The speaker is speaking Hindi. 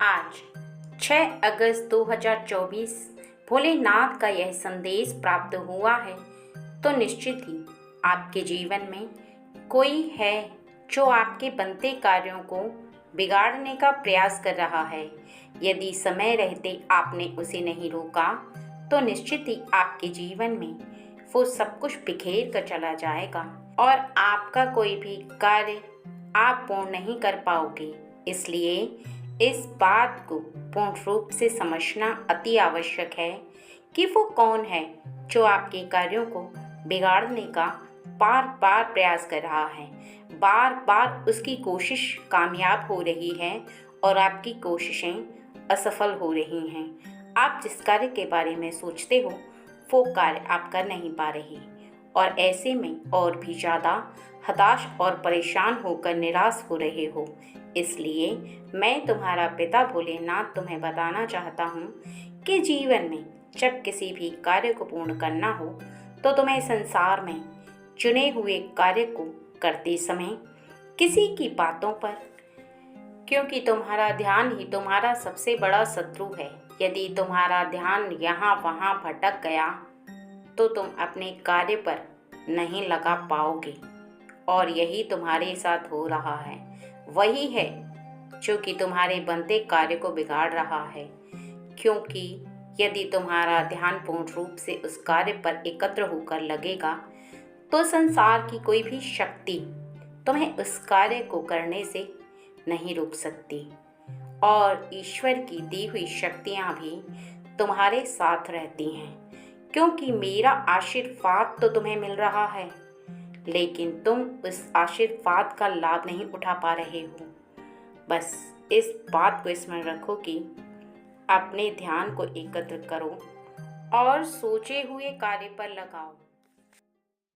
आज 6 अगस्त 2024 भोलेनाथ का यह संदेश प्राप्त हुआ है तो निश्चित ही आपके जीवन में कोई है जो आपके बनते कार्यों को बिगाड़ने का प्रयास कर रहा है। यदि समय रहते आपने उसे नहीं रोका तो निश्चित ही आपके जीवन में वो सब कुछ बिखेर कर चला जाएगा और आपका कोई भी कार्य आप पूर्ण नहीं कर पाओगे। इसलिए इस बात को पूर्ण रूप से समझना अति आवश्यक है कि वो कौन है जो आपके कार्यों को बिगाड़ने का बार बार प्रयास कर रहा है। बार बार उसकी कोशिश कामयाब हो रही है और आपकी कोशिशें असफल हो रही हैं। आप जिस कार्य के बारे में सोचते हो वो कार्य आप कर नहीं पा रहे और ऐसे में और भी ज़्यादा हताश और परेशान होकर निराश हो रहे हो। इसलिए मैं तुम्हारा पिता भोलेनाथ तुम्हें बताना चाहता हूँ कि जीवन में जब किसी भी कार्य को पूर्ण करना हो तो तुम्हें संसार में चुने हुए कार्य को करते समय किसी की बातों पर, क्योंकि तुम्हारा ध्यान ही तुम्हारा सबसे बड़ा शत्रु है। यदि तुम्हारा ध्यान यहाँ वहाँ भटक गया तो तुम अपने कार्य पर नहीं लगा पाओगे और यही तुम्हारे साथ हो रहा है। वही है जो कि तुम्हारे बनते कार्य को बिगाड़ रहा है, क्योंकि यदि तुम्हारा ध्यान पूर्ण रूप से उस कार्य पर एकत्र होकर लगेगा तो संसार की कोई भी शक्ति तुम्हें उस कार्य को करने से नहीं रोक सकती और ईश्वर की दी हुई शक्तियाँ भी तुम्हारे साथ रहती हैं, क्योंकि मेरा आशीर्वाद तो तुम्हें मिल रहा है लेकिन तुम उस आशीर्वाद का लाभ नहीं उठा पा रहे हो। बस इस बात को स्मरण रखो कि अपने ध्यान को एकत्र करो और सोचे हुए कार्य पर लगाओ।